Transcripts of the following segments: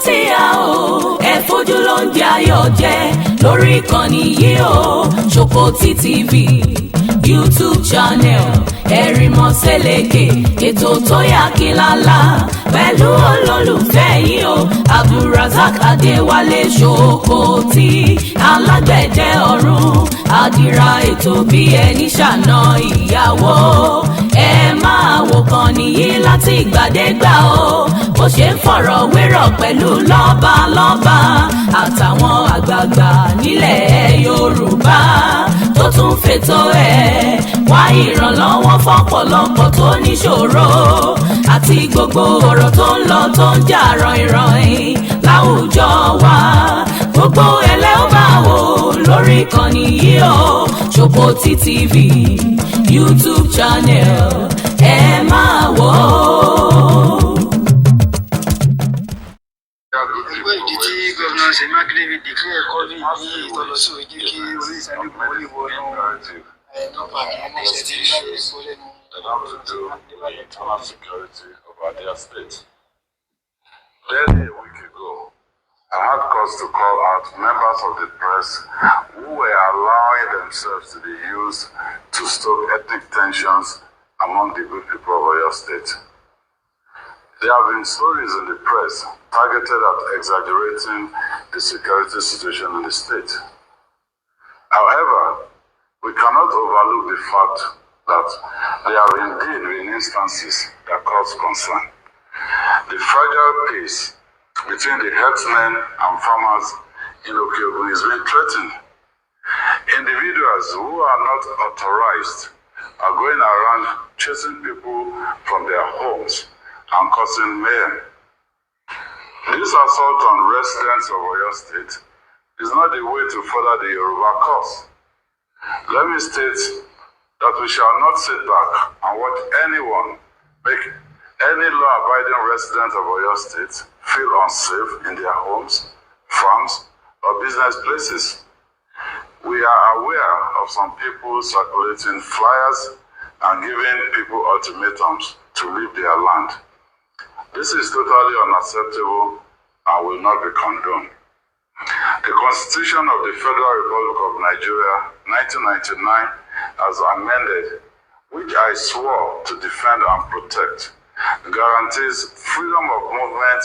tí a ò ẹ fojú ló ń jẹ ayọ̀ jẹ lórí ìkànnì yìí o Ṣòkòtì TV YouTube channel ẹ̀rìmọ̀ sẹ́lẹ̀kẹ̀ ètò tó yà kí lálá pẹ̀lú olólùfẹ́ yìí o Abdulrasaq Adéwálé Ṣòkòtì alágbẹ̀dẹ ọ̀run àdìrà ètò bí ẹni ṣàna ìyàwó ẹ máa wò kàn nìyí láti ìgbàdégbà o bó ṣe ń fọ̀rọ̀ wérọ̀ pẹ̀lú lọ́balọ́ba àtàwọn àgbààgbà nílẹ̀ Yorùbá tó tún fètò ẹ̀ wá ìrànlọ́wọ́ fọ́pọ̀lọpọ̀ tó níṣòro àti gbogbo ọ̀rọ̀ tó ń lọ tó ń jà ràn-ìràn láwùjọ wa gbogbo ẹlẹ́ ó máa wò lórí ìkànnì yìí o Ṣòkòtì TV YouTube channel ẹ máa wò ó. Ẹgbẹ́ ìdí tí gómìnà Seyi Makinde fi declare COVID ní ìtọ́lọ́sí òjì kí orí ìsàlẹ̀ ìgbòho lè wọnú nọ́pà kí wọ́n ṣe ti ṣe èkó lẹ́nu. Internal security of their state. Barely a week ago, I had cause to call out members of the press who were allowing themselves to be used to stoke ethnic tensions among the good people of Oyo State. There have been stories in the press targeted at exaggerating the security situation in the state. However, we cannot overlook the fact that there have indeed been instances that cause concern. The fragile peace between the herdsmen and farmers in Okeogun is being threatened. Individuals who are not authorized are going around chasing people from their homes and causing mayhem. This assault on residents of Oyo State is not the way to further the Yoruba cause. Let me state that we shall not sit back and watch anyone make any law-abiding resident of Oyo State feel unsafe in their homes, farms, or business places. We are aware of some people circulating flyers and giving people ultimatums to leave their land. This is totally unacceptable and will not be condoned. The Constitution of the Federal Republic of Nigeria, 1999, as amended, which I swore to defend and protect, guarantees freedom of movement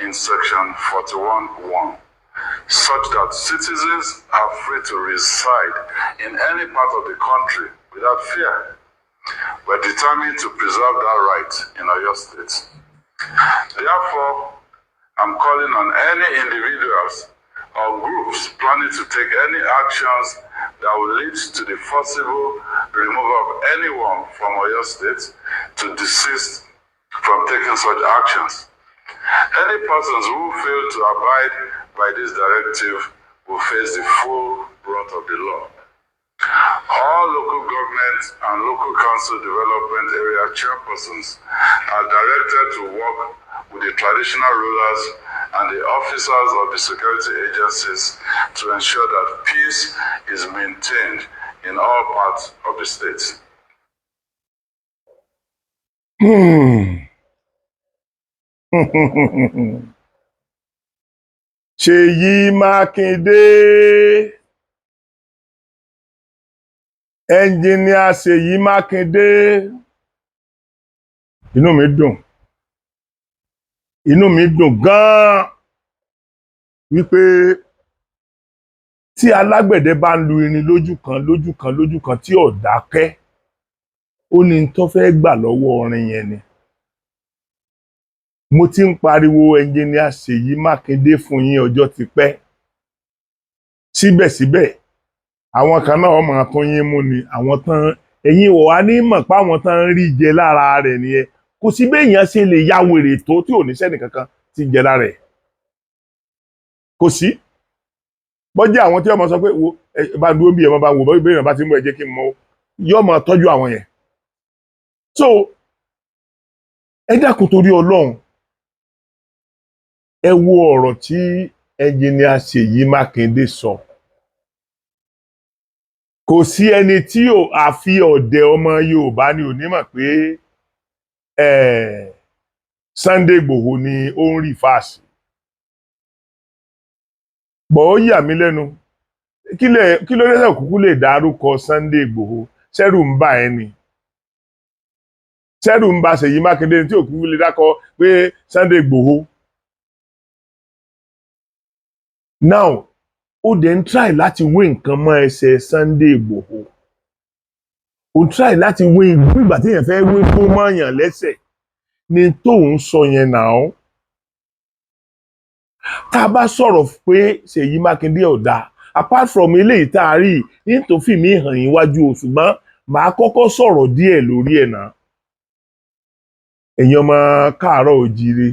in Section 41(1), such that citizens are free to reside in any part of the country without fear. We're determined to preserve that right in Oyo State. Therefore, I'm calling on any individuals or groups planning to take any actions that will lead to the forcible removal of anyone from Oyo State to desist from taking such actions. Any persons who fail to abide by this directive will face the full brunt of the law. All local government and local council development area chairpersons are directed to work with the traditional rulers and the officers of the security agencies to ensure that peace is maintained in all parts of the state. Seyi Makinde, Engineer Seyi Makinde, inú mi dùn gan wípé tí alágbẹ̀dẹ bá ń lu irin lójú kan tí ò dákẹ́ ó ní tó fẹ́ gbà lọ́wọ́ orin yẹn ni. Mo ti ń pariwo Engineer Seyi Makinde fún yín ọjọ́ ti pẹ́. Síbẹ̀síbẹ̀ àwọn kan náà máa tún yín mú ni àwọn tán ẹ̀yin ò wá ní mọ̀ pé àwọn tán ń rí jẹ lára rẹ̀ nìyẹn. Kò sí béèyàn ṣe lè ya wèrè tó tí ò ní sẹ́nì kankan tí ń jẹ lára ẹ̀. Kò sí. Bọ́jẹ́ àwọn tí ọmọ sọ pé wo bá dúró bí ẹ̀mọ́ bá wò bọ́ ìbéèrè bá ti mú ẹ jẹ́ kí n mọ̀ yóò máa tọ́jú àwọn yẹn. So ẹ dákun torí Ọlọ́run ẹ wo ọ̀rọ̀ tí Engineer Seyi Makinde sọ. Kò sí ẹni tí àfi ọ̀dẹ̀ ọmọ Yorùbá ni ò ní mọ̀ pé Sunday Igboho ni ó ń rí fáàsì. bọ̀ ó yà mí lẹ́nu kí ló dé kúkú lè dárúkọ Sunday Igboho ṣẹ́rù ń bà ẹ́ ni ṣẹ́rù ń bà Ṣèyí Mákindé tí òkú lè dákọ pé Sunday Igboho. Now ó dẹ̀ ń try láti wé nǹkan mọ́ ẹsẹ̀ Sunday Igboho ó try láti wé ìgbà tí èèyàn fẹ́ wé tó mọ́yàn lẹ́sẹ̀ ni tó ń sọ yẹn náà. Tá a bá sọ̀rọ̀ pé Ṣèyí Mákindé ọ̀dà apart from eléyìí tá a rí ní tó fi mí hàn yín wájú o ṣùgbọ́n màá kọ́kọ́ sọ̀rọ̀ díẹ̀ lórí ẹ̀ náà. Ẹ̀yin ọmọ káàárọ̀ oòjíire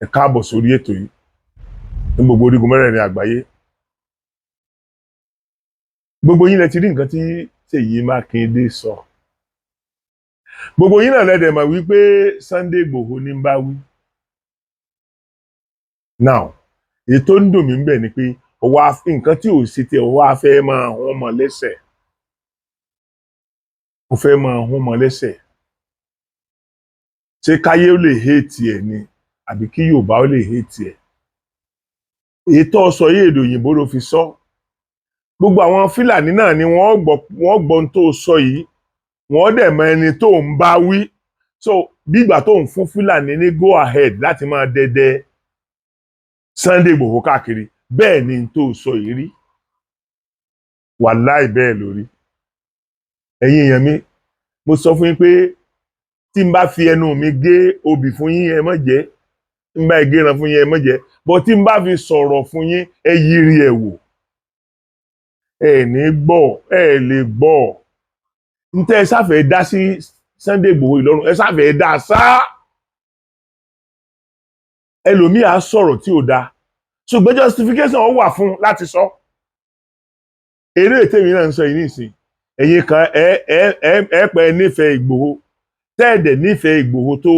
ẹ káàbọ̀ sórí ètò yìí ní gbogbo orígun mẹ́rẹ̀ẹ̀rin àgbáyé. Gbogbo yín lẹ ti rí nǹkan tí Ṣèyí Mákindé sọ. Gbogbo yín náà lẹ́dẹ̀ mọ̀ wípé Sunday Igboho ní ń bá wí. Now èyí tó ń dùn mí ń bẹ̀ ni pé nǹkan tí ò ṣe tẹ ọwọ́ afẹ́ máa hún mọ́ lẹ́sẹ̀. Ó fẹ́ máa hún mọ́ lẹ́sẹ̀. Ṣé káyé ó lè hate ẹ̀ ni àbí kí Yorùbá ó lè hate ẹ̀? Èyí tó sọ yé èdè òyìnbó ló fi sọ. Gbogbo àwọn Fúlàní náà ni wọ́n gbọ́ ohun tó sọ yìí wọ́n dẹ̀ mọ ẹni tó ń bá wí. So bí ìgbà tó ń fún Fúlàní ní go ahead láti máa dẹdẹ Sunday Igboho káàkiri bẹ́ẹ̀ ni tó sọ yìí rí. Wàláì bẹ́ẹ̀ lórí. Ẹ̀yin èèyàn mi mo sọ fún yín pé tí n bá fi ẹnu mi gé obì fún yín ẹ má jẹ tí n bá gé ẹran fún yín ẹ má jẹ bọ́ tí n bá fi sọ̀rọ̀ fún yín ẹ yiri ẹ wò ẹ ní gbọ́ ẹ lè gbọ́ ntẹ ẹ sáfẹ́ dá sí Sunday Igboho ìlọ́run ẹ sáfẹ́ dá sá ẹlòmíì á sọ̀rọ̀ tí ò dáa ṣùgbọ́n justification wà fún láti sọ eré ètèmi náà ń sọ yìí nísìn ẹ̀yin kan ẹ pẹ́ nífẹ̀ẹ́ Igboho tẹ́ẹ̀dẹ̀ nífẹ̀ẹ́ Igboho tó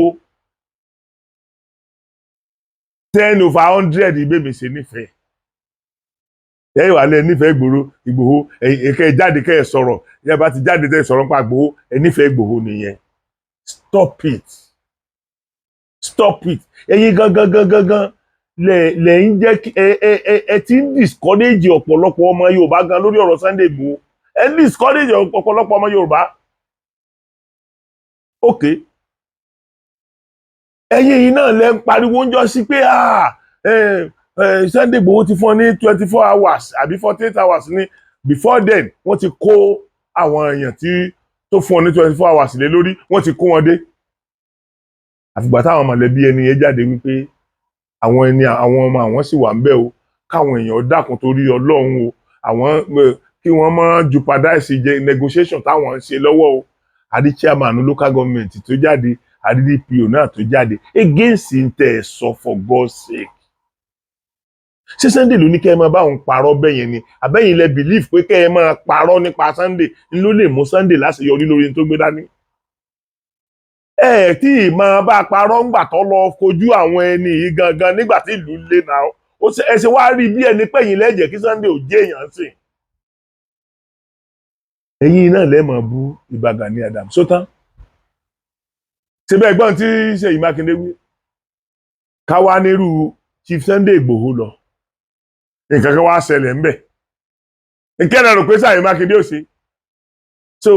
10/100 ìbémi ṣe nífẹ̀ẹ́ ẹ̀yin wà lẹ́ nífẹ̀ẹ́ Igboho ẹ̀kẹ́ jáde kẹ́ ẹ̀ sọ̀rọ̀ ìyá bá ti jáde tẹ́ ẹ̀ sọ̀rọ̀ nípa Igboho ẹ̀ nífẹ̀ẹ́ Igboho nìyẹn stop it ẹ̀yin gangan lẹ̀ ń jẹ́ ẹ ti ń discourage ọ̀pọ̀lọpọ̀ ọmọ Yorùbá gan lórí ọ̀rọ̀ Sunday Igboho ẹ discourage ọ̀pọ̀lọpọ̀ ọmọ Yorùbá. Ok ẹ̀yin yìí náà lẹ ń pariwo ń jọ sí pé Sunday Igboho ti fún ọ ní 24 hours àbí 48 hours ní before then wọ́n ti kó àwọn èèyàn tó fún ọ ní 24 hours lé lórí wọ́n ti kó wọn dé àfìgbà táwọn mọ̀lẹ́bí ẹni yẹn jáde wípé àwọn ọmọ àwọn sì wà ń bẹ̀ o káwọn èèyàn dákun torí Ọlọ́run o àwọn kí wọ́n má jeopardize negotiation táwọn ń ṣe lọ́wọ́ o àdí chairman local government tó jáde àdí DPO náà tó jáde against ntẹ̀ sọ for God's sake. Ṣé Sunday ló ní kẹ́ ẹ máa bá òun parọ́ bẹ́yẹn ni àbẹ́yìn lẹ believe pé kẹ́ ẹ máa parọ́ nípa Sunday ló lè mú Sunday láṣeyọrí lórí tó gbé dání. Tí máa bá parọ́ ńgbà tó lọ kojú àwọn ẹni yìí gangan nígbà tí ìlú lé náà ẹ ṣe wá rí bí ẹni pẹ́yìn lẹ́jẹ̀ kí Sunday ò jẹ́ èèyàn sìn. Ẹ̀yin náà lẹ́mọ̀ bú Ìbà Gani Adams sótán ṣe bẹ́ẹ̀ gbọ́n tí Ṣèyí Mákindé wí káwá nírú Chief Sunday Igboho lọ nǹkan kan wá ṣẹlẹ̀ ńbẹ̀ nǹkan náà rò pé Ṣèyí Mákindé ò ṣe so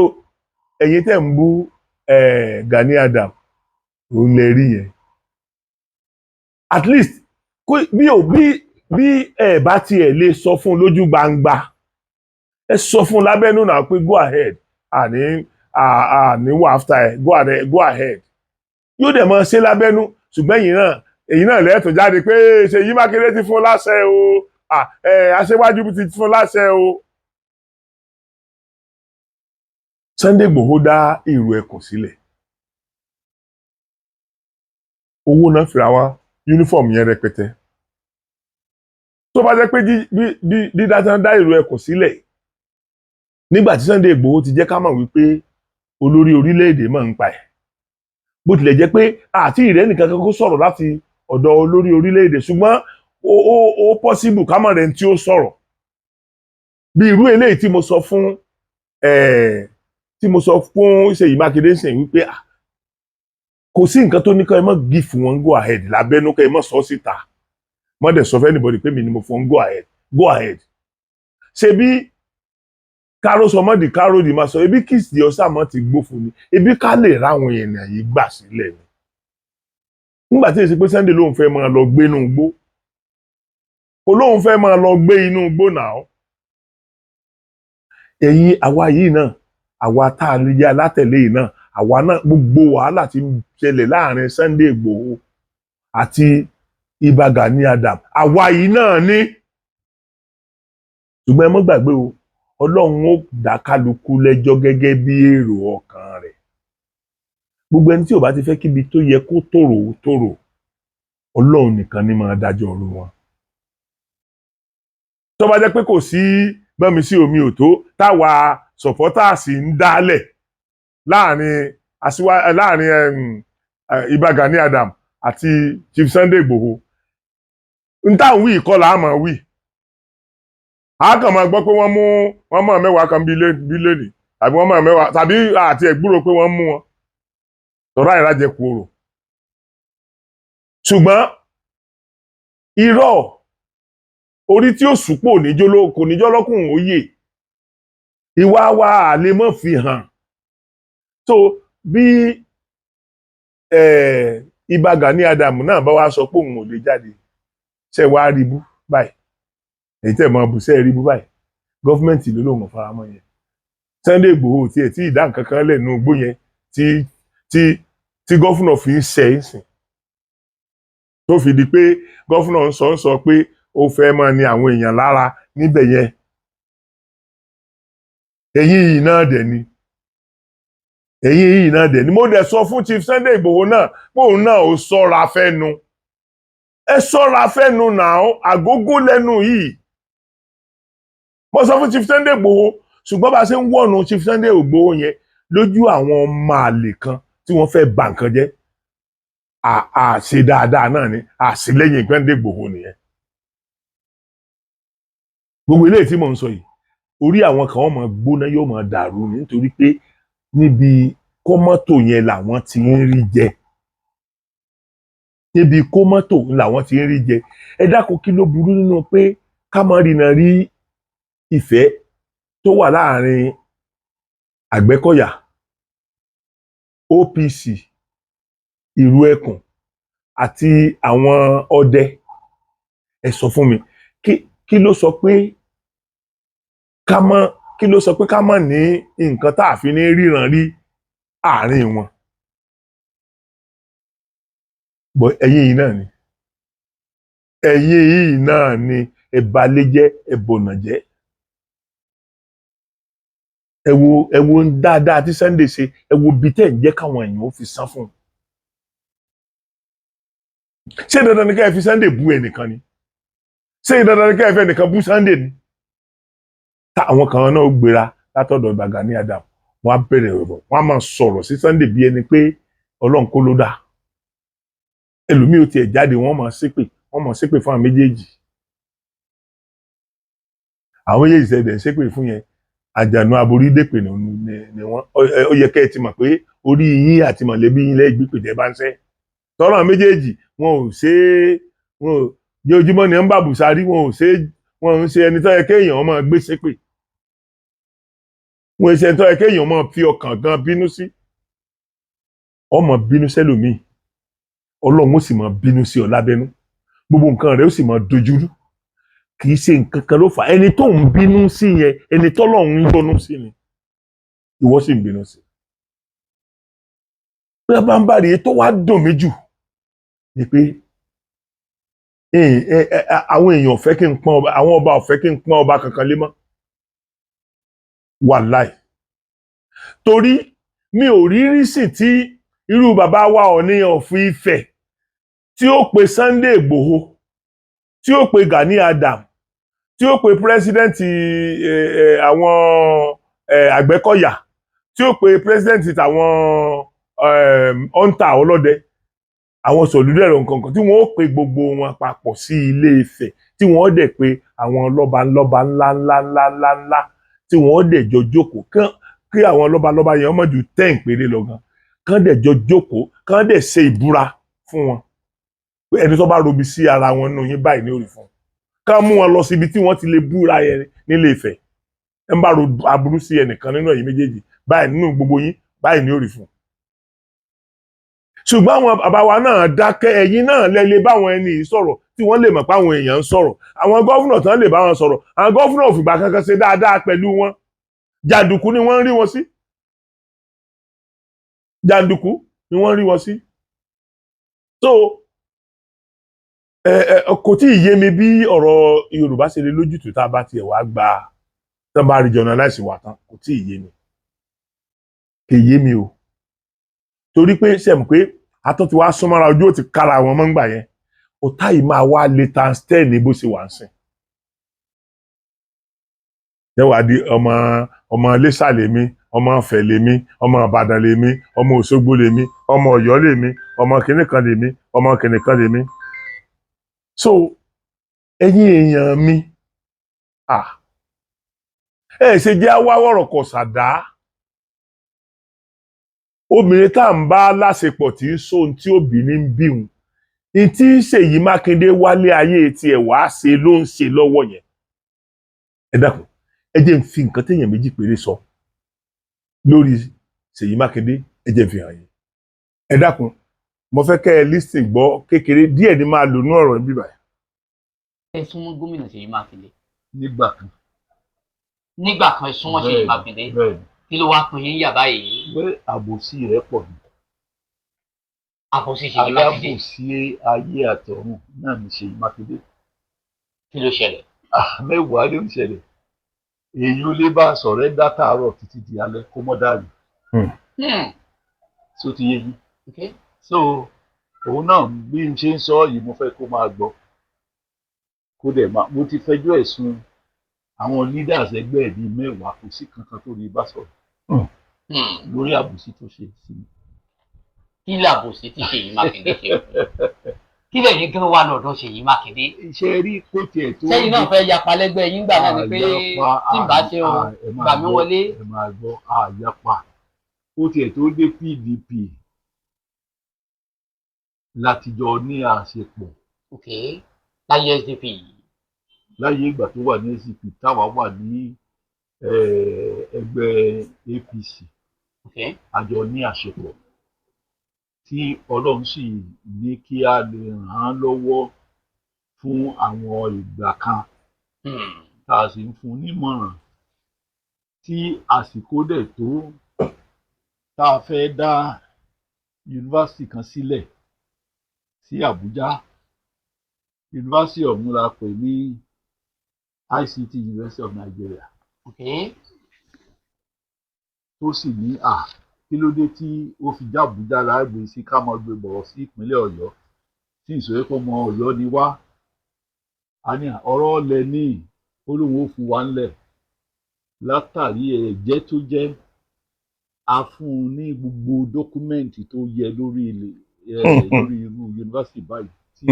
ẹ̀yin tẹ̀ ń bú Gani Adams òun lè rí yẹn at least bí ẹ bá tiẹ̀ lè sọ fún lójú gbangba ẹ sọ fún lábẹ́nú náà pé go ahead àní wà after ẹ go ahead yóò dẹ̀ mọ́ ṣe lábẹ́nú ṣùgbọ́n èyí náà lẹ́ẹ̀tọ́ jáde pé Ṣèyí Mákindé ti fún láṣẹ o aṣíwájú ti fún láṣẹ o. Sunday Igboho dá ìrù ẹkùn sílẹ̀ owó náà fìrà wá yúnífọ̀mù yẹn rẹpẹtẹ tó bá jẹ́ pé dídá tán dá ìrù ẹkùn sílẹ̀ nígbà tí Sunday Igboho ti jẹ́ ká mọ̀ wípé olórí orílẹ̀-èdè máa ń pa ẹ̀ bó tilẹ̀ jẹ́ pé àti ìrẹ́ nìkan kan kó sọ̀rọ̀ láti ọ̀dọ̀ olórí orílẹ̀-èdè ṣùgbọ́n ó possible ká mọ̀ rẹ̀ tí ó sọ̀rọ̀ bí irú eléyìí tí mo sọ fún Ṣèyí Mákindé sìn wípé kò sí nǹkan tó ní ká ẹ má give wọn go ahead lábẹ́nú ká ẹ má sọ síta Má dẹ̀ sọ fún anybody pé mi ni mo fọ́n go ahead ṣe bí káró sọmọ di káró di máa sọ ebi kìsì ọsàmọ ti gbófo ni ebi ká lè ráwọn èèyàn yìí gbà sílẹ̀ ni nígbà tí èsì pé Sunday lòun fẹ́ máa lọ gbé inú igbó olóhùn fẹ́ máa lọ gbé inú igbó náà ẹ̀yin àwa yìí náà àwa tá a lè jẹ alátẹ̀lé yìí náà àwa náà gbogbo wàhálà tí ń ṣẹlẹ̀ láàrin Sunday Igboho àti Ìbà Gani Adams àwa yìí náà ní ṣùgbọ́n ẹ mọ́ gbàgbé o Ọlọ́run ó dá kálukú lẹ́jọ́ gẹ́gẹ́ bí èrò ọkàn rẹ̀ gbogbo ẹni tí ò bá ti fẹ́ kíbi tó yẹ kó tòrò Ọlọ́run nìkan ni máa dájọ́ ọ̀run wọn. tó bá jẹ́ pé kò sí gbọ́nmi sí omi ò tó táwa sọ̀pọ́tàsì ń dálẹ̀ láàrin Ìbà Gani Adams àti Chief Sunday Igboho ń táwọn wí ìkọlà àmọ́ wí a kàn máa gbọ́ pé wọ́n mọ̀ mẹ́wàá kan bí lẹ́nì tàbí wọ́n mọ̀ mẹ́wàá tàbí àti ẹ̀gbúrò pé wọ́n mú wọn tọ́ra ìrájẹ kúrò ṣùgbọ́n irọ́ orí tí ó sùpò kò níjọ́ lọ́kùn òye ìwà wa àlè mọ́ fi hàn tó bí Ìbà Gani Adams náà bá wá sọ pé òun ò lè jáde ṣe wá rí bú báyìí èyí tẹ̀ mọ́ bùsẹ́ rí bú báyìí gọ́fìmẹ̀ntì ló lóun faramọ́ yẹn Sunday Igboho tiẹ̀ tí ìdá nǹkan kan lẹ́nu igbó yẹn tí gọ́fúnà fi ń ṣe é sìn tó fi di pé gọ́fúnà ń sọ pé ó fẹ́ máa ní àwọn èèyàn lára níbẹ̀ yẹn èyí yìí náà dẹ̀ ni mo dẹ̀ sọ fún Chief Sunday Igboho náà pé òun náà ó ṣọ́ra fẹ́nu ẹ ṣọ́ra fẹ́nu náà àgógó lẹ́nu yìí mo sọ fún Chief Sunday Igboho ṣùgbọ́n bá a ṣe ń wọ̀nù Chief Sunday Igboho yẹn lójú àwọn ọmọ àlè kan tí wọ́n fẹ́ bà nǹkan jẹ́ àṣe dáadáa náà ni àṣìlẹ́yìn Sunday Igboho nìyẹn gbogbo eléyìí tí mò ń sọ yìí orí àwọn kan wọ́n máa gbóná yóò máa dàrú nítorí pé níbi kọ́mọ́tò yẹn làwọn ti ń rí jẹ níbi kọ́mọ́tò làwọn ti ń rí jẹ ẹ dákun kí ló burú nínú pé ká má rìnà rí ìfẹ́ tó wà láàrin Àgbẹ̀kọ̀yà OPC Ìrú Ẹkùn àti àwọn ọdẹ ẹ sọ fún mi kí ló sọ pé ká má ní nǹkan tá a fi ní ríran rí àárín wọn bọ́ ẹ̀yin yìí náà ni ẹ̀bàlẹ́jẹ́ ẹ̀bọ̀nàjẹ́ ẹ wo dáadáa tí Sunday ṣe ẹ wo bí tẹ́ ń jẹ́ káwọn èèyàn ó fi san fún un ṣé dandan ni ká ẹ fi Sunday bú ẹnìkan ni ṣé dandan ni ká ẹ fi ẹnìkan bú Sunday ni táwọn kan náà ó gbéra látọ̀dọ̀ Ìbà Gani Adams wọ́n á bẹ̀rẹ̀ ọ̀rọ̀ wọ́n á máa sọ̀rọ̀ sí Sunday bí ẹni pé Ọlọ́run kọ́ ló dá ẹlòmíì ó tiẹ̀ jáde wọ́n máa ṣépè fún àwọn méjèèjì ṣẹ̀dẹ̀ ṣépè fún yẹn àjànú aborí dèpè ni wọ́n ó yẹ kẹ́ ẹ ti mọ̀ pé orí yín àti mọ̀lẹ́bí yín lẹ́yìn gbígbé tẹ́ bá ń ṣẹ́ tọ́rọ̀ méjèèjì wọn ò jẹ́ ojúmọ́ ni ń bà bùsárí wọn ò ṣe ẹni tó yẹ kéèyàn máa gbé ṣépè wọn ṣe ẹni tó yẹ kéèyàn máa fi ọkàn gan bínú sí ọmọ bínú sẹ́lòmíì Ọlọ́run ó sì máa bínú sí ọ lábẹ́nú gbogbo nǹkan rẹ̀ ó sì máa dojúrú kì í ṣe nǹkan kan ló fà ẹni tó ń bínú sí yẹn ẹni tọ́lọ́run ń yọ́nú sí ni ìwọ sì ń bínú sí bí a bá ń bá rí i tó wá dùn mí jù ni pé àwọn èèyàn ò fẹ́ kí n pọ́n ọba àwọn ọba ò fẹ́ kí n pọ́n ọba kankan lé mọ́ wàláì torí mi ò rí rísì tí irú bàbá wa Ọọ̀ni of Ifẹ̀ tí ó pe Sunday Igboho tí ó pe Gani Adams tí ó pe pírẹsidẹ́ǹtì àwọn Àgbẹ̀kọ̀yà tí ó pe pírẹsidẹ́ǹtì tàwọn ọ̀ǹtà ọlọ́dẹ àwọn sọ̀lúdẹ̀rọ̀ nǹkan tí wọ́n ó pe gbogbo wọn papọ̀ sí Ilé Ifẹ̀ tí wọ́n dẹ̀ pe àwọn lọ́ba ńlá tí wọ́n dẹ̀ jọ jókòó kí àwọn lọ́ba yẹn mọ̀ ju 10 péré lọ gan kán dẹ̀ jọ jókòó kán dẹ̀ ṣe ìbúra fún wọn ẹni tó bá robi sí ara wọn nínú yín báyìí ní orí fún ká mú wọn lọ síbi tí wọ́n ti lè búra yẹn nílé Ifẹ̀ ẹ ń bá ro aburú sí ẹnìkan nínú ẹ̀yin méjèèjì báyìí nínú gbogbo yín báyìí ní orí fún ṣùgbọ́n àwọn bàbá wa náà dákẹ́ ẹ̀yin náà lẹ́lẹ́ báwọn ẹni yìí sọ̀rọ̀ tí wọ́n lè mọ̀ pé àwọn èèyàn ń sọ̀rọ̀ àwọn gọ́fúnà tán lè bá wọn sọ̀rọ̀ àwọn gọ́fúnà ò fìgbà kankan ṣe dáadáa pẹ̀lú wọn jàǹdùkú ni wọ́n ń rí wọn sí jàǹdùkú ni wọ́n ń rí wọn sí so kò tí ì yé mi bí ọ̀rọ̀ Yorùbá ṣe lè lójútùú tá a bá tiẹ̀ wá gba tán bá regionalize wà tán kò tí ì yé mi kì í yé mi o torí pé sẹ́mu pé atọ́ ti wá súnmọ́ra ojú ò ti kára àwọn ọmọ ńgbà yẹn ọ̀tá yìí máa wá lè times 10 ní bó ṣe wà ń sìn. Yẹ́wàá di ọmọ Iléṣà lèmi ọmọ Ifẹ̀ lèmi ọmọ Ìbàdàn lèmi ọmọ Òṣogbo lèmi ọmọ Ọ̀yọ́ lèmi ọmọ kìnìkan lèmi ọmọ kìnìkan lèmi. So ẹ̀yin èèyàn mi ẹ ṣe jẹ́ awáwọ̀rọ̀ kọ̀ ṣàdá obìnrin tá à ń bá láṣepọ̀ tí ń sóhun tí obìnrin ń bíhun ní tí Ṣèyí Mákindé wálé ayé tiẹ̀ wá ṣe ló ń ṣe lọ́wọ́ yẹn ẹ dákun ẹ jẹ́ ń fi nǹkan téèyàn méjì péré sọ lórí Ṣèyí Mákindé ẹ jẹ́ ń fi hàn yín ẹ dákun mo fẹ́ kẹ́ ẹ lísìn gbọ́ kékeré díẹ̀ ní máa lò ní ọ̀rọ̀ bíbá yẹn. ẹ súnmọ́ gómìnà Ṣèyí Mákindé. nígbà kan ẹ súnmọ́ Ṣèyí Mákindé kí ló wá pín yín yà báyìí. pé àbòsí rẹ̀ pọ̀ ní. àbòsí Ṣèyí Mákindé. alábòsí ayé àtọ̀run náà ní Ṣèyí Mákindé. kí ló ṣẹlẹ̀. mẹ́wàá ló ń ṣẹlẹ̀ èyí ó lè bá a sọ̀rọ̀ ẹ dátàárọ̀ títí di alẹ́ kó mọ́ dàrú. so ti yé yín. so òun náà bí n ṣe ń sọ yìí mo fẹ́ kó máa gbọ́ kó dẹ̀ máa mo ti fẹjọ́ ẹ̀sùn àwọn leaders ẹgbẹ́ ẹ̀ bíi mẹ́wàá kò sí kankan tó rí bá sọ̀rọ̀ lórí àbòsí tó ṣe sí mi. kí làbòsí tí Ṣèyí Mákindé ṣe kí lẹ́yìn gan wà lọ́dọ̀ Ṣèyí Mákindé. iṣẹ́ rí kó tiẹ̀ tó. sẹ́yìn náà fẹ́ yapa lẹ́gbẹ́ yín gbà náà ni pé tí n bá ṣe o gbà mí wọlé. ẹ máa gbọ́ àyapa kó tiẹ̀ tó dé PDP látijọ́ ní àṣepọ̀. láyé SDP yìí. láyé ìgbà tó wà ní SDP táwa wà ní ẹgbẹ́ APC àjọ ní àṣepọ̀ tí Ọlọ́run sì ní kí a lè ràn án lọ́wọ́ fún àwọn ìgbà kan tá a sì ń fún nímọ̀ràn tí àsìkò dẹ̀ tó tá a fẹ́ dá yunifásitì kan sílẹ̀ sí Àbújá. Yunifásitì ọ̀hún la pè ní ICT University of Nigeria. Tó sì ní kí ló dé tí ó fi já Àbújá láàgbé sí ká máa gbé bọ̀ sí ìpínlẹ̀ Ọ̀yọ́ tí ìṣòro pọ̀ mọ́ Ọ̀yọ́ ni wá. A ní ọ̀rọ̀ ọ̀lẹ̀ ní olóhùn ó fún wa ńlẹ̀ látàrí ẹ̀jẹ́ tó jẹ́ a fún un ní gbogbo dọ́kúmẹ́ǹtì tó yẹ lórí irú yunifásitì báyìí tí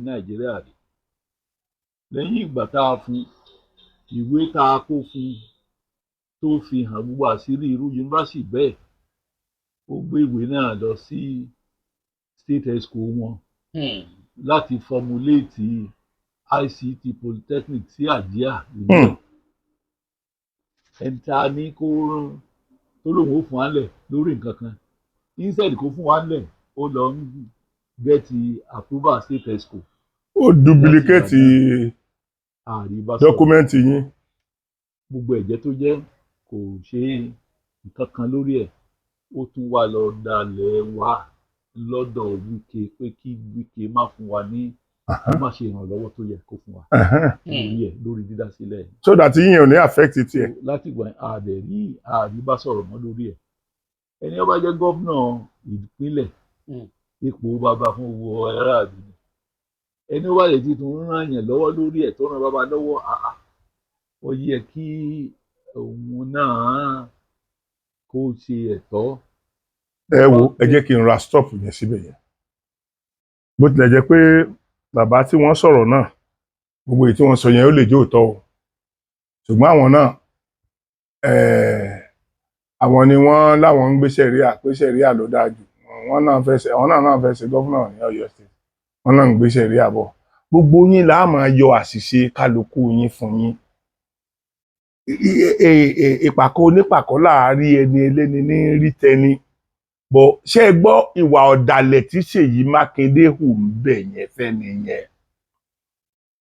Nàìjíríà rí. Lẹ́yìn ìgbà tá a fún ìwé tá a kó fún tó fi hàn gbogbo àṣírí irú yunifásitì bẹ́ẹ̀ ó gbé ìwé náà lọ sí state exco wọn láti formulate ICT polytechnic sí Àjíà ìlú ẹni tá a ní kó tó lòun ó fún wa lẹ̀ lórí nǹkan kan instead kó fún wa lẹ̀ ó lọ ń gẹ́tì approval state exco. ó duplicate dọ́kúmẹ́ǹtì yín. gbogbo ẹ̀jẹ̀ tó jẹ́ kò ṣe nǹkan kan lórí ẹ̀ ó tún wá lọ dalẹ̀ wá lọ́dọ̀ Wike pé kí Wike má fún wa ní má ṣe ìrànlọ́wọ́ tó yẹ kó fún wa lórí dídá sílẹ̀. so that yíyan ò ní affect tiẹ̀. láti gbọ́n ààrí bá sọ̀rọ̀ mọ́ lórí ẹ̀ ẹni ó bá jẹ́ gómìnà ìpínlẹ̀ ipò bàbá fún owó aráàlú ni ẹni ó bá lè ti tún ràn yàn lọ́wọ́ lórí ẹ̀ tó ràn bàbá lọ́wọ́ ó yẹ kí òun náà kó ṣe ẹ̀tọ́. ẹ wo ẹ jẹ́ kí n ra stop yẹn síbẹ̀ yẹn bó tilẹ̀ jẹ́ pé bàbá tí wọ́n sọ̀rọ̀ náà gbogbo èyí tí wọ́n sọ yẹn ó lè jẹ́ òótọ́ o ṣùgbọ́n àwọn náà àwọn ni wọ́n láwọn ń gbé sẹ̀ríà pé sẹ̀ríà ló dáa jù àwọn náà fẹ́ ṣe gọ́fúnà ní Ọ̀yọ́ state wọ́n náà ń gbéṣẹ́ rí àbọ̀ gbogbo yín là á máa yọ àṣìṣe kálukú yín fún yín ìpàkọ́ onípàkọ́ láàárín ẹni ẹlẹ́ni ní rí tẹni bọ̀ ṣé ẹ gbọ́ ìwà ọ̀dàlẹ̀ tí Ṣèyí Mákindé hù ń bẹ̀ yẹn fẹ́ nìyẹn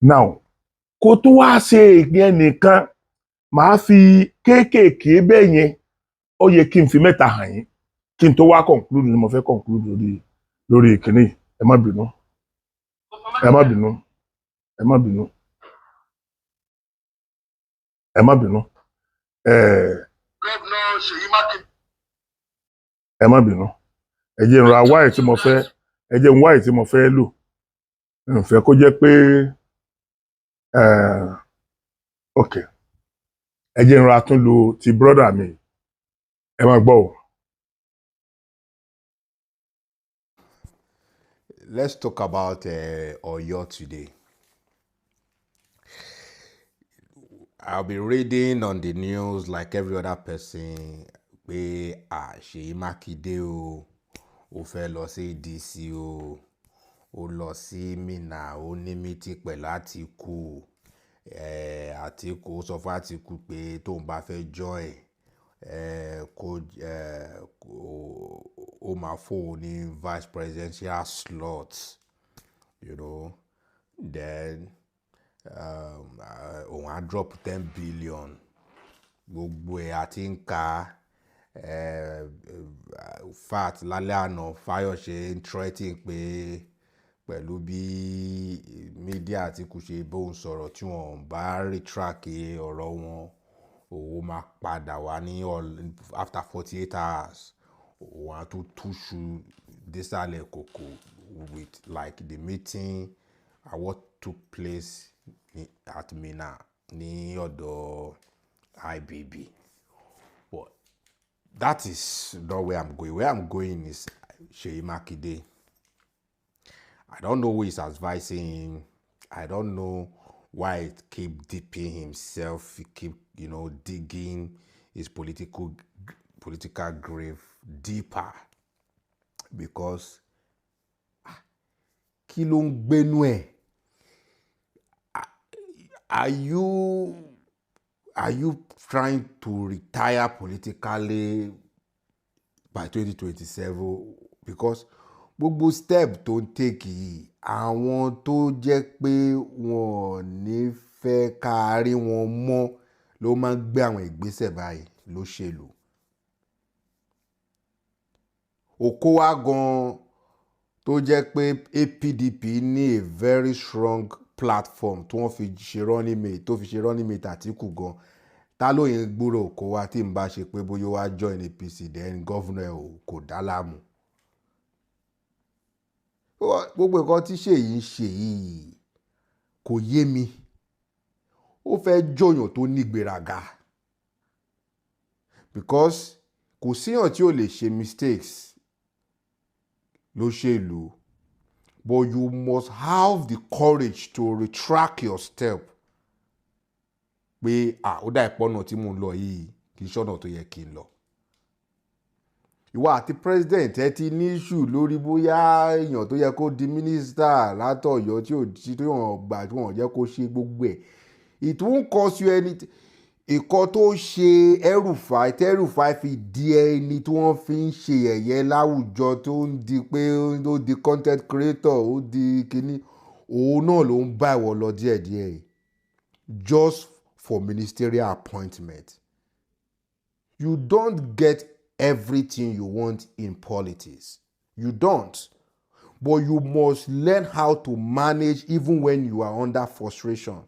now kó tó wá ṣe ìyẹn nìkan màá fi kéékèèké bẹ́ẹ̀ yẹn ó yẹ kí n fi mẹ́ta hàn yín kí n tó wá conclude ni mo fẹ́ conclude lórí ìkíní ẹ má bínú ẹ má bínú ẹ má bínú ẹ má bínú Gómìnà Ṣèyí Mákindé. ẹ má bínú ẹ jẹ́ n ra wáì tí mo fẹ́ ẹ jẹ́ n wáì tí mo fẹ́ lò n fẹ́ kó jẹ́ pé ok ẹ jẹ́ n ra tún lo ti brọ́dà mi ẹ má gbọ́ o. Let's talk about Oyo today. I'll be reading on the news like every other person pé Ṣèyí Mákindé ó fẹ́ lọ sí DC ó lọ sí Minna ó ní mítí pẹ̀lú Àtíkù ó sọ fún Àtíkù pé tóun bá fẹ́ join ó máa fóun ní vice presidential slot, you know, then òun á drop 10 billion gbogbo ẹ̀ àti ń ka fact lálẹ́ àná Fáyọ̀ṣe ń threaten pé pẹ̀lú bí mídíà Àtíkù ṣe bóun sọ̀rọ̀ tí wọ́n bá retract ọ̀rọ̀ wọn òun máa padà wá ní after 48 hours òun á tún túṣu désàlẹ̀ kòkò with like the meeting and what took place at Minna ní ọ̀dọ̀ IBB. But that is not where I'm going. Where I'm going is Ṣèyí Mákindé. I don't know who is advising him. I don't know why he keep dipping himself. He keep, digging his political grave deeper. Because kí ló ń gbénú ẹ̀? Are you trying to retire politically by 2027? Because gbogbo step tó ń take yìí àwọn tó jẹ́ pé wọn ò ní fẹ́ ká rí wọn mọ́ ló máa ń gbé àwọn ìgbésẹ̀ báyìí lóṣèlú. Okowa gan tó jẹ́ pé APDP ní a very strong platform tó wọ́n fi ṣe running mate Àtíkù gan ta ló yẹn gbúrò Okowa tí n bá ṣe pé bóyá wá join APC then governor kò dá láàmú. Gbogbo nǹkan tí Ṣèyí ń ṣe yìí kò yé mi. Ó fẹ́ jọyàn tó nígbéraga because kò síyàn tí ò lè ṣe mistakes lóṣèlú, but you must have the courage to retract your step. Pé ó dá ìpọ́nà tí mò ń lọ yìí kì í ṣọ́nà tó yẹ kí n lọ. Ìwọ àti president ẹ ti ní issue lórí bóyá èèyàn tó yẹ kó di minister látọ̀yọ́ tí wọ́n gbà tí wọ́n jẹ́ kó ṣe gbogbo ẹ̀. It won't cost you anything. Ìkọ́ tó ṣe El-Rufai tẹ́l-Rufai fi di ẹni tí wọ́n fi ń ṣe ẹ̀yẹ láwùjọ tó ń di pé ó di content creator ó di kíní òun náà ló ń bá ìwọ lọ díẹ̀díẹ̀ just for ministerial appointment. You don't get everything you want in politics. You don't. But you must learn how to manage even when you are under frustration.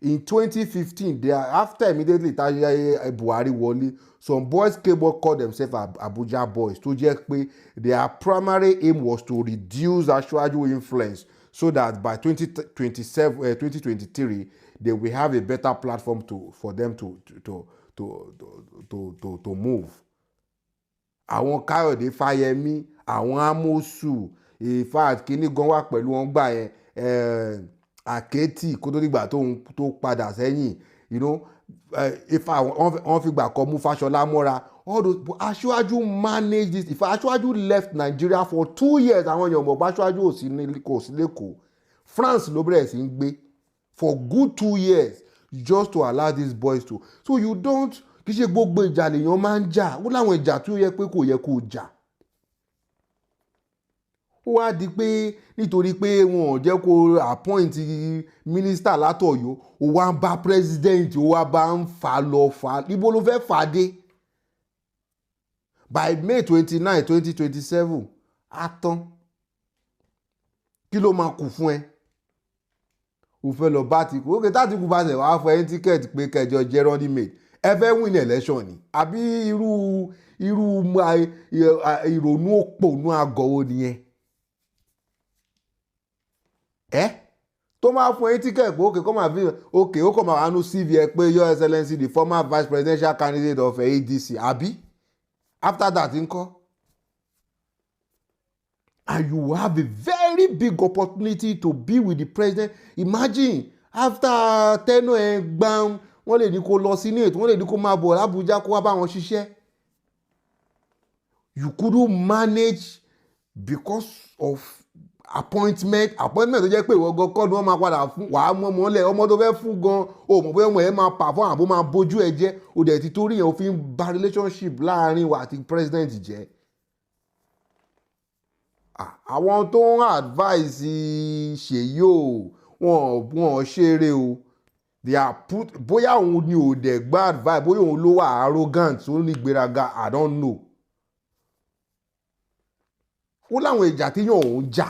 In 2015, after immediately Buhari wọlé, some boys came up called themselves Abuja boys. To jẹ́ pé their primary aim was to reduce Asiwaju influence so that by 2023 they will have a better platform for them to move. Àwọn Káyọ̀dé Fáyẹmí, àwọn Amosu, in fact kíní gan wà pẹ̀lú wọn gbà yẹn Àkẹ́tì kó tó dìgbà tó padà sẹ́yìn, if wọ́n fi gbà kọ́ mú Fáṣọlá mọ́ra all those, but Aṣíwájú manage this. If Aṣíwájú left Nigeria for 2 years, àwọn èèyàn mọ̀ pé Aṣíwájú kò sí lẹ́kọ̀ọ́. France ló bẹ̀rẹ̀ sí ń gbé for good 2 years just to allow these boys to. So you don't, kì í ṣe gbogbo ìjà lèèyàn máa ń jà. Ó láwọn ìjà tí ó yẹ pé kò yẹ kó jà. Ó wá di pé nítorí pé wọn ò jẹ́ kó appoint minister látọ̀yọ́, ó wá ń bá president, ó wá bá ń fà lọ fà. Níbo ló fẹ́ fà dé? By May 29, 2027, á tán. Kí ló máa kù fún ẹ? Ó fẹ́ lọ bá ti kú. Okay, tÁtìkù bá ṣe wá fún ẹ ní tíkẹ́ẹ̀tì pé kẹjọ jẹ́ running mate. Ẹ fẹ́ win election ni. Àbí irú ìrònú òpònú àgọ́ wo nìyẹn? Tó máa fún ẹ tíkẹ́ẹ̀tì pé okay, kó máa fi okay, ó kàn máa wà nú CV ẹ pé Your Excellency the former vice presidential candidate of ADC. Àbí? After that, ńkọ́? And you have a very big opportunity to be with the president. Imagine after tenure ẹ̀ gbam, wọ́n lè ní kó lọ Senate, wọ́n lè ní kó máa bọ̀ l'Abuja kó wá bá wọn ṣiṣẹ́. You couldn't manage because of appointment tó jẹ́ pé ìwọ gan kọ́ ni wọ́n máa padà fún wàá mọ́ mọ́lẹ̀ ọmọ tó fẹ́ fún gan o mọ̀ pé ọmọ ẹ̀ máa perform àbó máa bójú ẹ jẹ́ o dẹ̀ ti torí yẹn o fi ń ba relationship láàrin wa àti president jẹ́. Àwọn tó ń advise Seyi o wọn ṣeré o they are put bóyá òun ni ò dẹ̀ gbá advice bóyá òun ló wà arrogant ó ní ìgbéraga I don't know. Ó láwọn ìjà téèyàn òun jà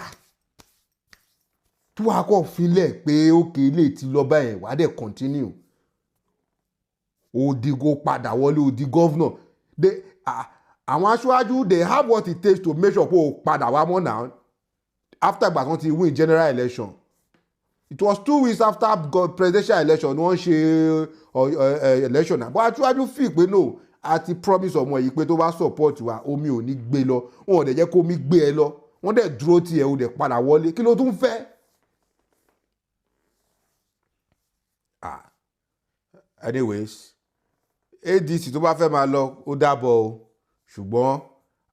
tó wá kọ́ filẹ̀ pé òkè ilé ti lọ báyẹn wà á dẹ̀ continue. Òdìgò padà wọlé òdì governor. Àwọn aṣáájú they have what it takes to make sure pé o padà wá mọ́ náà after ìgbà tí wọ́n ti win general election. It was 2 weeks after presidential election ni wọ́n ṣe election náà. But aṣáájú fi pé no a ti promise ọmọ yìí pé tó bá support wa omi ò ní gbé lọ wọn ò dẹ̀ jẹ́ kó omi gbé ẹ lọ wọ́n dẹ̀ dúró tiẹ̀ o dẹ̀ padà wọlé kí ló tún fẹ́. Anyways ADC tó bá fẹ́ máa lọ ó dábọ̀ o ṣùgbọ́n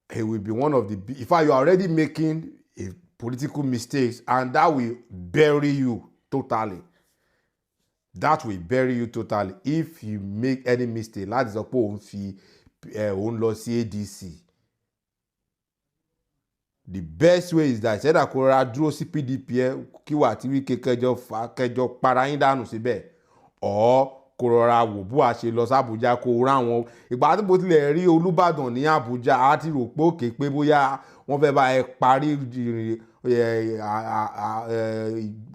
he will be one of the in fact you are already making a political mistakes and that will bury you totally. That will bury you totally if you make any mistake láti sọ pé òun lọ sí ADC. The best way is that ṣẹ́dá kó rárá dúró sí PDP ẹ kí wà tí Wike kẹjọ para yín dànù síbẹ̀ ọ̀ kó rọra wò bó a ṣe lọ sí Àbújá kó rán wọn. Ìgbà tí mo tilẹ̀ rí Olúbàdàn ní Àbújá á ti rò pé òkè pé bóyá wọ́n fẹ́ bá ẹ parí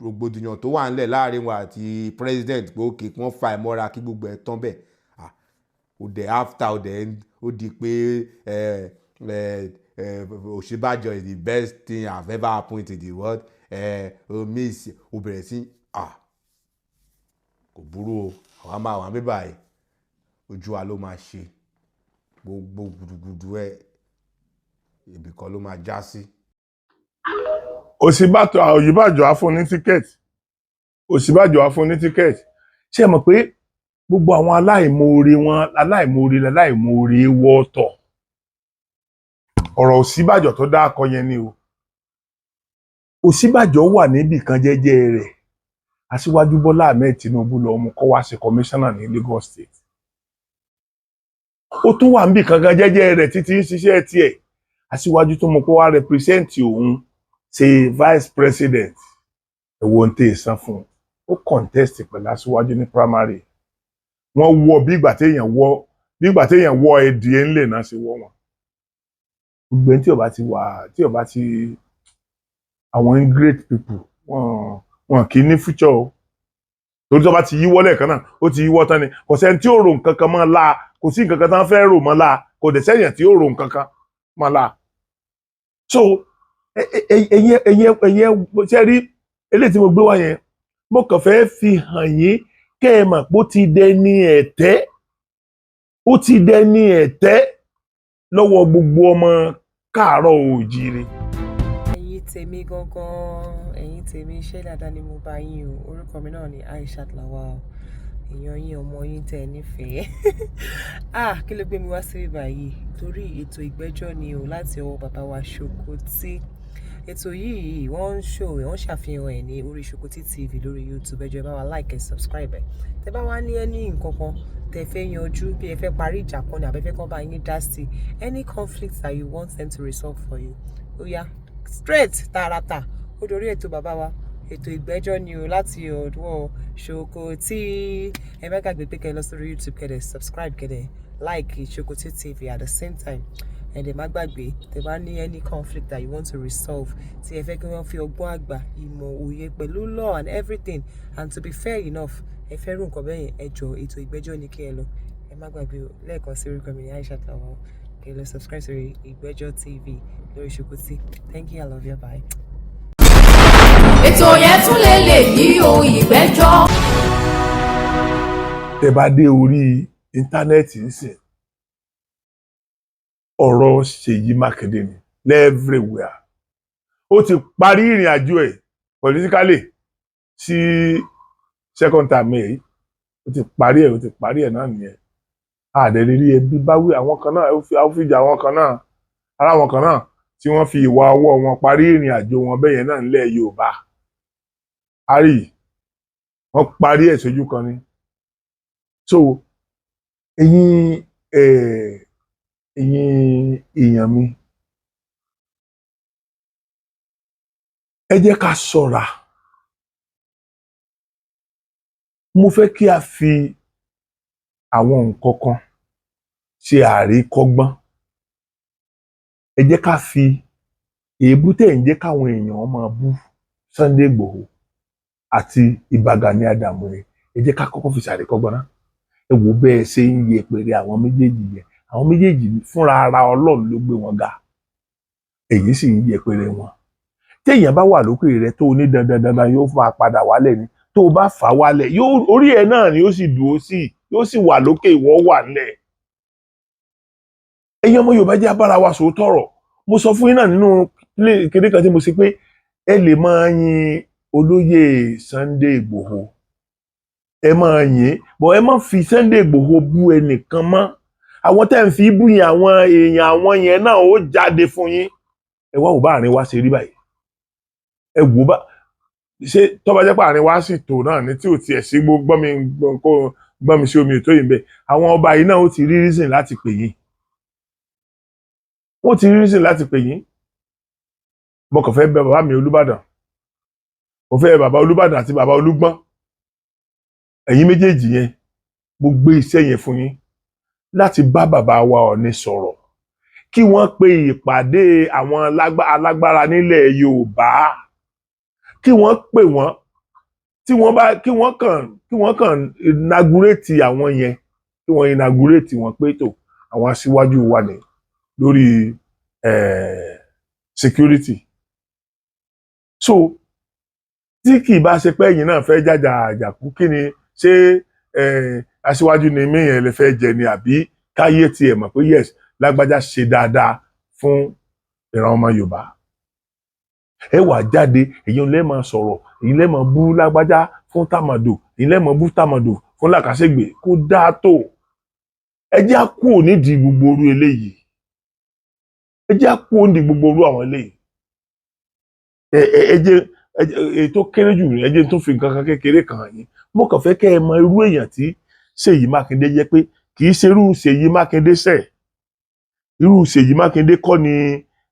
rògbòdìyàn tó wà nílẹ̀ láàrin wa àti president pé òkè kí wọ́n fa ìmọ́ra kí gbogbo ẹ̀ tán bẹ̀. Ó dẹ̀ after ó di pé Ọ̀ṣínbàjò is the best thing I've ever happened in the world. Miss ó bẹ̀rẹ̀ sí kò burú o àwọn máa wà bíbà ẹ̀ ojú wa ló máa ṣe gbogbo gudugudu ẹ̀ ibì kan ló máa já sí. Ọ̀ṣínbàjò á fún ní tíkẹ́ẹ̀tì Ọ̀ṣínbàjò á fún ní tíkẹ́ẹ̀tì ṣé ẹ mọ̀ pé gbogbo àwọn aláìmoore wọ́ọ̀tọ̀ ọ̀rọ̀ Ọ̀ṣínbàjò tó dá akọ yẹn ni o. Ọ̀ṣínbàjò wà níbì kan jẹ́jẹ́ rẹ̀ Aṣíwájú Bọ́lá Ahmed Tinubu lọ mú kó wá ṣe commissioner ní Lagos State. Ó tún wà níbì kan jẹ́jẹ́ rẹ̀ títí ń ṣiṣẹ́ tiẹ̀ Aṣíwájú tó mú kó wá represent òun ṣe vice president ẹ̀wọ̀n tẹ̀ san fún ó contest pẹ̀lú Aṣíwájú ní primary. Wọ́n wọ bí ìgbà téèyàn wọ ẹ̀dì ẹ̀ ńlẹ̀ náà ṣe wọ́ wọn. Gbogbo ẹni tí ó bá ti àwọn great people wọn kì í ní future o torí tó bá ti yíwọ́ lẹ́ẹ̀kan náà ó ti yíwọ́ tán ni kò sẹ́ni tí ó rò nǹkan kan mọ́ la kò sí nǹkan kan tán fẹ́ rò mọ́ la kò dẹ̀ sẹ́yìn tí ó rò nǹkan kan mọ́ la. So ẹ̀yẹ ṣe rí eléyìí tí mo gbé wá yẹn mo kàn fẹ́ fi hàn yín kẹ́ ẹ mọ̀ pé ó ti dẹni ẹ̀tẹ́ lọ́wọ́ gbogbo ọmọ káàárọ̀ oòjíire. Ẹ̀yin tèmi gangan ẹ̀yin tèmi ṣé dáadáa ni mo bá yín o orúkọ mi náà ni Aishat Lawal èèyàn yín ọmọ yín tẹ́ nífẹ̀ẹ́ kí ló gbé mi wá sí báyìí torí ètò ìgbẹ́jọ́ ni o láti ọwọ́ bàbá wa Ṣòkòtì. Ètò yìí wọ́n ṣàfihàn ẹ̀ ní orí Ṣòkòtì TV lórí YouTube. Ẹ jọ̀ọ́ bá wa like and subscribe ẹ̀. Tẹ́ bá wá ní ẹni nǹkan kan tẹ́ fẹ́ yanjú, bí ẹ fẹ́ parí ìjà kan ní àbẹ́fẹ́ kan bá yín dá sí, any conflict that you want them to resolve for you, ó yá straight tààràtà ó dorí ètò bàbá wa. Ètò ìgbẹ́jọ́ ni o láti ọ̀dọ̀ Ṣòkòtì. Ẹ má gbàgbé pé kẹ́ lọ sórí YouTube, kẹ́ subscribe, kẹ́ like Ṣòkòtì TV at the same time. And ẹ má gbàgbé tẹ́ bá ní any conflict that you want to resolve, tí ẹ fẹ́ kí wọ́n fi ọgbọ́n àgbà, ìmọ̀, òye pẹ̀lú law and everything, and to be fair enough, ẹ fẹ́ rú nǹkan bẹ́yẹn, ẹ jọ̀ọ́ ètò ìgbẹ́jọ́ ni kí ẹ lọ. Ẹ má gbàgbé o, lẹ́ẹ̀kan sí orúkọ mi ní Aishat Lawal. Kẹ́ lọ subscribe sórí Ìgbẹ́jọ́ TV lórí Ṣòkòtì. Thank you, I love you, bye. Ètò yẹn tún lè yí o ìgbẹ́jọ́. Tẹ́ bá dé orí íńtánẹ́ẹ̀tì ńsìn, ọ̀rọ̀ Seyi Makinde ni everywhere. Ó ti parí ìrìn àjò ẹ̀ politically sí second term ẹ̀. Ó ti parí ẹ̀ náà nìyẹn. Àdẹ̀lẹ̀ rí ẹbí bá wí àwọn kan náà, ó fi jà àwọn kan náà, ara àwọn kan náà tí wọ́n fi ìwà ọwọ́ wọn parí ìrìn àjò wọn bẹ́yẹn náà nílẹ̀ Yorùbá. Àrí wọ́n parí ẹ̀ sójú kan ni. So ẹ̀yin èèyàn mi, ẹ jẹ́ ká ṣọ́ra. Mo fẹ́ kí a fi àwọn nǹkan kan ṣe àríkọ́gbọ́n. Ẹ jẹ́ ká fi èébú tẹ̀ ń jẹ́ káwọn èèyàn máa bú Sunday Igboho àti Ìbà Gani Adams rẹ̀, ẹ jẹ́ ká kọ́kọ́ fi ṣàríkọ́gbọ́n náà. Ẹ wò bẹ́ẹ̀ ṣe ń yẹpẹrẹ àwọn méjèèjì yẹn. Àwọn méjèèjì fúnra ara Ọlọ́run ló gbé wọn ga, èyí sì ń yẹpẹrẹ wọn. Téèyàn bá wà lókè rẹ tó ní dandan yóò máa padà wálẹ̀ ni. Tó o bá fà wálẹ̀, orí ẹ̀ náà ni ó sì dúró sí, yóò sì wà lókè, ìwọ wà nílẹ̀. Ẹ̀yin ọmọ Yorùbá jẹ́ abára wa sòótọ́ ọ̀rọ̀. Mo sọ fún yín náà nínú kéde kan tí mo ṣe pé ẹ lè máa yin olóyè Sunday Igboho, ẹ máa yìn, bọ̀ ẹ má fi Sunday Igboho bú ẹnìkan mọ́. Àwọn tẹ́ ń fi bú yín, àwọn èèyàn àwọn yẹn náà ó jáde fún yín. Ẹ wá wò bá àárín wa ṣe rí báyìí. Ẹ wò bá ṣe tó bá jẹ́ pé àárín wa sì tò náà ní tí ò tiẹ̀ sí gbọ́n mi sí omi ètò yìí ń bẹ. Àwọn ọba yìí náà ó ti rí reason láti pè yín. Wọ́n ti rí reason láti pè yín. Mo kàn fẹ́ bẹ bàbá mi Olúbàdàn. Mo fẹ́ bàbá Olúbàdàn àti bàbá Olúgbọ́n. Ẹ̀yin méjèèjì yẹn, mo gbé iṣẹ́ yẹn fún yín láti bá bàbá wa Ọọ̀ni sọ̀rọ̀. Kí wọ́n pe ìpàdé àwọn alágbára nílẹ̀ Yorùbá. Kí wọ́n pè wọ́n, kí wọ́n kàn inaugurate àwọn yẹn, kí wọ́n inaugurate wọn pé tó àwọn aṣíwájú wa ní lórí security. So tí kì í bá ṣe pé ẹ̀yin náà fẹ́ jàjà àjàkú, kí ni ṣé aṣíwájú ni mí yẹn lè fẹ́ jẹ ni, àbí káyé tiẹ̀ mọ̀ pé yes lágbájá ṣe dáadáa fún ìran ọmọ Yorùbá. Ẹ wà jáde, èyí lè máa sọ̀rọ̀, èyí lè máa bú lágbájá fún tàmàdò, èyí lè máa bú tàmàdò fún làkàṣègbè, kó dáa tó. Ẹ jẹ́ á kúrò nídìí gbogbo orú eléyìí. Ẹ jẹ́ á kúrò nídìí gbogbo orú àwọn eléyìí. Ẹ jẹ́ ètò kéré jù, ẹ jẹ́ tó fi nǹkan kan kékeré kan yín. Mo kàn fẹ́ kẹ́ ẹ mọ irú èèyàn tí Seyi Makinde jẹ́, pé kì í ṣe irú Seyi Makinde sẹ̀. Irú Seyi Makinde kọ́ ni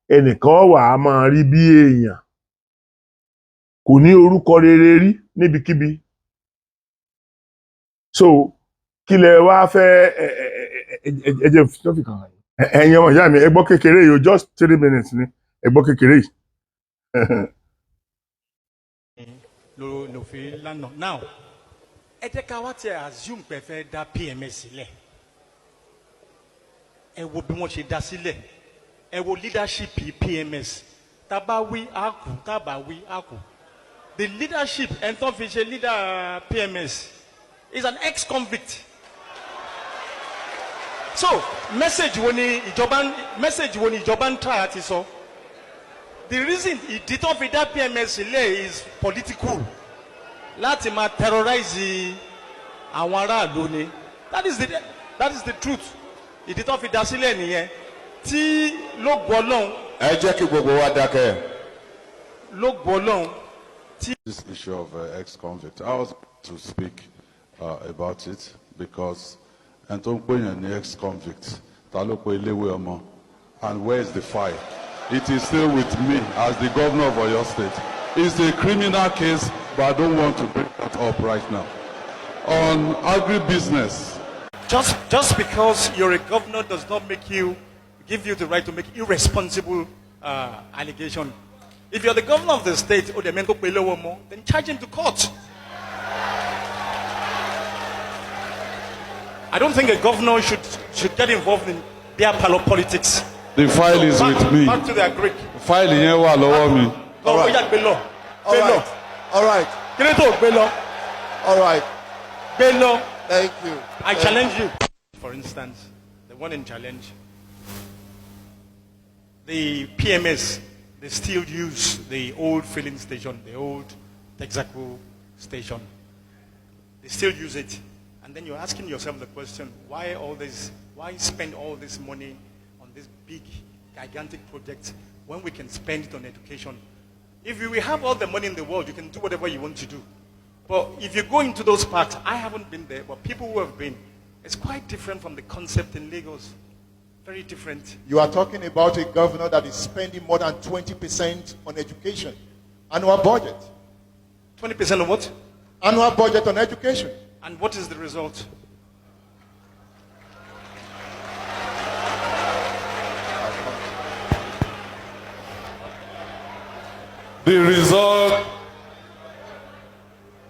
ẹnìkan wà á máa rí bí èèyàn. Kò ní orúkọ rere rí níbikíbi. So kí lẹ wá fẹ́ ẹ jẹ́ tó fi kàn yín. Ẹ̀yin ọmọ ìyá mi, ẹ gbọ́ kékeré yìí o, just 3 minutes ni ẹ gbọ́ kékeré yìí. Ló fi lánàá. Now ẹ jẹ́ ká wá tiẹ̀ assume pé fẹ́ dá PMS sílẹ̀. Ẹ wo bí wọ́n ṣe dá sílẹ̀. Ẹ wo leadership PMS. Tá bá wí á kú, tá bá wí á kú. The leadership ẹni tó fi ṣe leader PMS is an ex-convict. So message wo ni ìjọba ń try àti sọ. The reason ìdí tó fi dá PMS sílẹ̀ is political. Láti máa terrorize àwọn aráàlú ni. That is the truth. ìdí tó fi dá sílẹ̀ nìyẹn tí ló gbọ́ lọ́hùn. ẹ jẹ́ kí gbogbo wa dákẹ́. ló gbọ́ lọ́hùn. This issue of ex-convict, I was to speak about it because and tó ń pèyàn ní ex-convict ta ló pe iléèwé ọmọ, and where is the file? It is still with me as the governor of Oyo State. It's a criminal case, but I don't want to bring that up right now. On agribusiness. Just because you're a governor does not give you the right to make irresponsible allegation. If you're the governor of the state, then charge him to court. I don't think a governor should get involved in beer parlor politics. The file is with me. Back to their Greek. The file yẹn wà lọ́wọ́ mi. All right. All right. All right. Thank you. I challenge you. For instance, the one in challenge, the PMS, they still use the old filling station, the old Texaco station. They still use it. And then you're asking yourself the question, why spend all this money on this big, gigantic project when we can spend it on education? If you have all the money in the world, you can do whatever you want to do. But if you go into those parks, I haven't been there, but people who have been, it's quite different from the concept in Lagos. Very different. You are talking about a governor that is spending more than 20% on education. Annual budget. 20% of what? Annual budget on education. And what is the result? The result,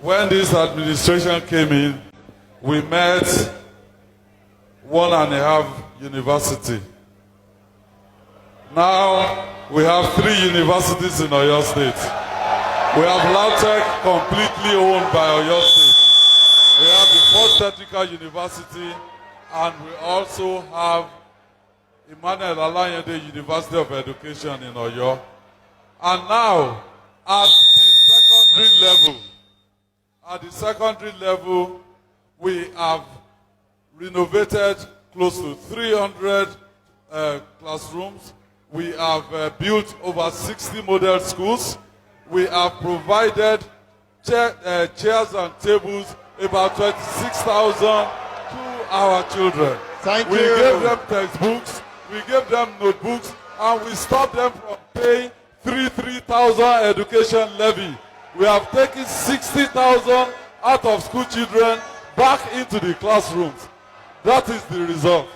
when this administration came in, we met 1.5 university. Now we have 3 universities in Oyo State. We have LAUTECH completely owned by Oyo State. We have the First Technical University, and we also have Emmanuel Alayande University of Education in Oyo. And now, at the secondary level, we have renovated close to 300 classrooms. We have built over 60 model schools. We have provided chairs and tables, about 26,000 to our children. Thank you. We gave them textbooks, we gave them notebooks, and we stopped them from paying 3,000 education levy. We have taken 60,000 out of school children back into the classrooms. That is the result.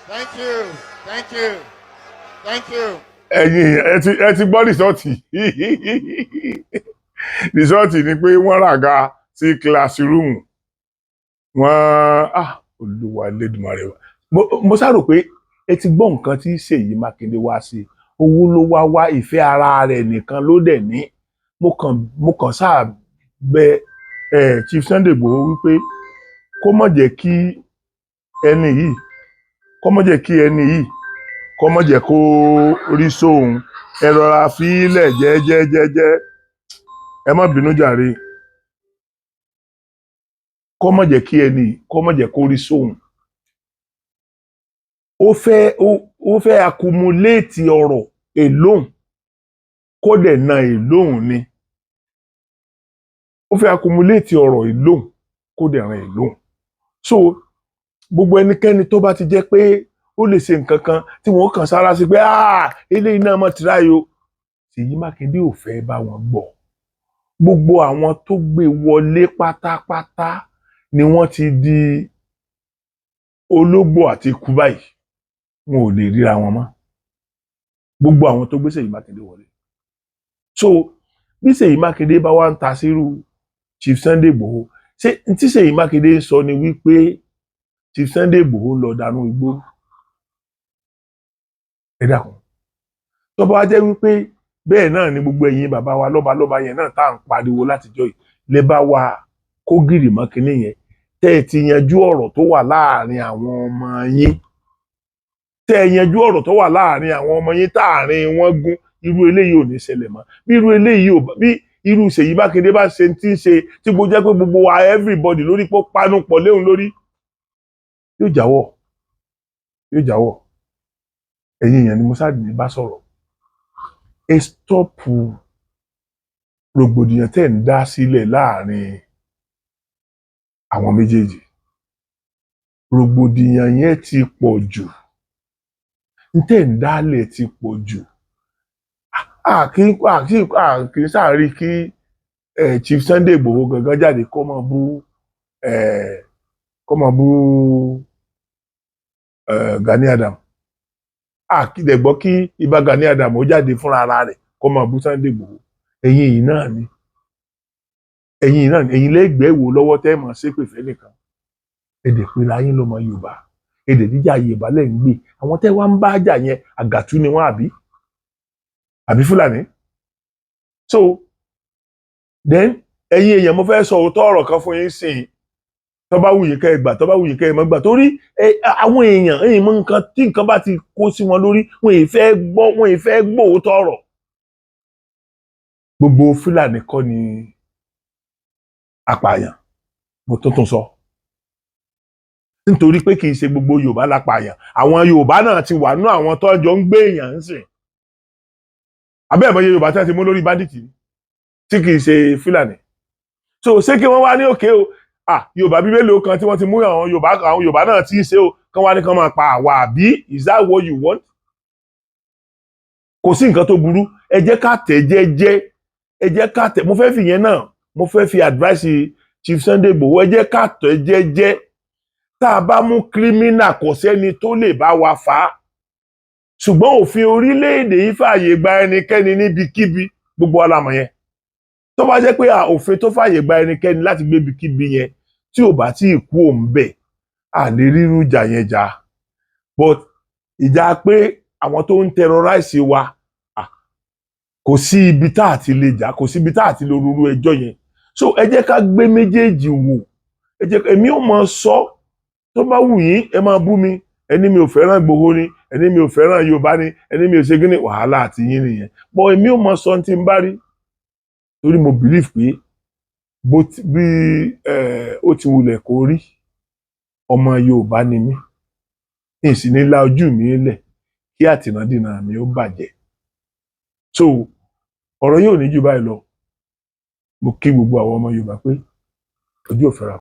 Thank you. Thank you. Thank you. ẹ ti gbọ́ rìsọ́ọ̀tì rìsọ́ọ̀tì ni pé wọ́n ràga sí kílásírúùmù wọ́n Olúwa Elédùmarè wa mo sáró pé ẹ ti gbọ́ nǹkan tí Seyi Makinde wá sí owó ló wá ìfẹ́ ara rẹ̀ nìkan ló dẹ̀ ní mo kàn sáà bẹ Chief Sunday Igboho wípé kó má jẹ́ kí ẹni yìí kó má jẹ́ kó rí sóhun ẹ rọra fílẹ̀ jẹ́jẹ́jẹ́jẹ́ ẹ má bínú jàre kó má jẹ́ kí ẹni kó má jẹ́ kó rí sóhun ó fẹ́ accumulate ọ̀rọ̀ èlóhùn kó dẹ̀ na èlóhùn ni ó fẹ́ accumulate ọ̀rọ̀ èlóhùn kó dẹ̀ ran èlóhùn so gbogbo ẹnikẹ́ni tó bá ti jẹ́ pé ó lè ṣe nǹkan kan tí wọ́n kàn sára sí pé eléyìí náà mọ̀ tíráyò Seyi Makinde ò fẹ́ bá wọn gbọ́ gbogbo àwọn tó gbé wọlé pátápátá ni wọ́n ti di ológbò àti ikú báyìí wọn ò lè ríra wọn mọ́ gbogbo àwọn tó gbé Seyi Makinde wọlé so bí Seyi Makinde bá wá ń ta sírú Chief Sunday Igboho ṣé tí Seyi Makinde sọ ni wípé Chief Sunday Igboho lọ dànù igbó ẹ dákun tó bá jẹ́ wípé bẹ́ẹ̀ náà ni gbogbo ẹ̀yin bàbá wa lọ́balọ́ba yẹn náà tá à ń pariwo látijọ́ yìí lè bá wa kó gìrì mọ́ kinní yẹn tẹ́ ẹ ti yanjú ọ̀rọ̀ tó wà láàrin àwọn ọmọ yín tẹ́ ẹ yanjú ọ̀rọ̀ tó wà láàrin àwọn ọmọ yín táàrin wọn gún irú eléyìí ò ní ṣẹlẹ̀ mọ́ bí irú eléyìí ò bí irú Seyi Makinde bá ṣe ti ń ṣe tí gbogbo jẹ́ pé gbogbo wa everybody lórí pọ́ panu pọ̀ léhùn lórí yóò jáwọ́ yóò jáwọ́. Ẹ̀yin èèyàn ni mo sáà ní bá sọ̀rọ̀. Ẹ stọ́pù rògbòdìyàn tẹ́ ń dá sílẹ̀ láàrin àwọn méjèèjì. Rògbòdìyàn yẹn ti pọ̀ jù. Ntẹ́ ń dálẹ̀ ti pọ̀ jù. Kì í sáàrí kí Chief Sunday Igboho gangan jáde kó máa bú Gani Adam. Kìdẹ̀ gbọ́ kí Ìbà Gani Adam ó jáde fúnra ara rẹ̀ kó máa bú Sunday Igboho. Ẹ̀yin yìí náà ni. Ẹ̀yin lẹ́gbẹ̀ẹ́ wò lọ́wọ́ tẹ́ mọ̀ ṣépè fẹ́ nìkan. Èdè pera yín lọ́mọ Yorùbá. Èdè jíjà Yorùbá lẹ́ ń gbé. Àwọn tẹ́ wá ń bá jà yẹn àgàtú ni wọ́n àbí Fúlàní. So then ẹ̀yin èèyàn mo fẹ́ sọ òótọ́ ọ̀rọ̀ kan fún yín sìn. Tó bá wù yín kẹ́ ẹ gbà, tó bá wù yín kẹ́ ẹ má gbà. Torí àwọn èèyàn ẹ̀yin mọ nǹkan tí nǹkan bá ti kó sí wọn lórí wọn ì fẹ́ gbọ́ òótọ́ ọ̀rọ̀. Gbogbo Fúlàní kọ́ ni apààyàn. Mo tuntun sọ. Nítorí pé kì í ṣe gbogbo Yorùbá lápààyàn. Àwọn Yorùbá náà ti wà nínú àwọn tó jọ ń gbé èèyàn ń sìn. Abẹ́ẹ̀mọye Yorùbá tí wọ́n ti mú lórí báńdíìtì tí kì í ṣe Fúlàní. So ṣé kí wọ́n wá ní òkè o Yorùbá bíbélì kan tí wọ́n ti mú àwọn Yorùbá náà tí í ṣe o kán wá ní kán máa pa àwa àbí? Is that what you want? Kò sí nǹkan tó burú. Ẹ jẹ́ ká tẹ̀ jẹ́jẹ́. Ẹ jẹ́ ká tẹ̀. Mo fẹ́ fi yẹn náà mo fẹ́ fi advice Chief Sunday Igboho. Ẹ jẹ́ ká tẹ̀ jẹ́jẹ́. Tá a bá mú kírímínà kò sẹ́ni tó lè bá wa fà á. Ṣùgbọ́n òfin orílẹ̀-èdè yìí fààyè gba ẹnikẹ́ni níbikíbi gbogbo alamọ̀ yẹn. Tó bá jẹ́ pé òfin tó fààyè gba ẹnikẹ́ni láti gbé ibikíbi yẹn tí ò bá tí ì kú òun bẹ̀ lè rírú ìjà yẹn jà. But ìjà pé àwọn tó ń terrorize wa kò sí ibi tá a ti lè jà, kò sí ibi tá a ti lè rúru ẹjọ́ yẹn. So ẹ jẹ́ ká gbé méjèèjì wò. Èmi ò mọ sọ tó bá wù yín ẹ máa bú mi. Ẹni mi ò fẹ́ràn Igboho ni, ẹni mi ò fẹ́ràn Yorùbá ni, ẹni mi ò ṣe gíní wàhálà àti yín nìyẹn. But èmi ò mọ sọ tí n bá rí. Torí mo believe pé bí ó ti wulẹ̀ kó rí ọmọ Yorùbá ni mí. Ìsì ní la ojú mi lẹ̀ kí àtìrandínà mi ó bàjẹ́. So ọ̀rọ̀ yóò ní jù báyìí lọ. Mo kí gbogbo àwọn ọmọ Yorùbá pé ojú ò fẹ́ra.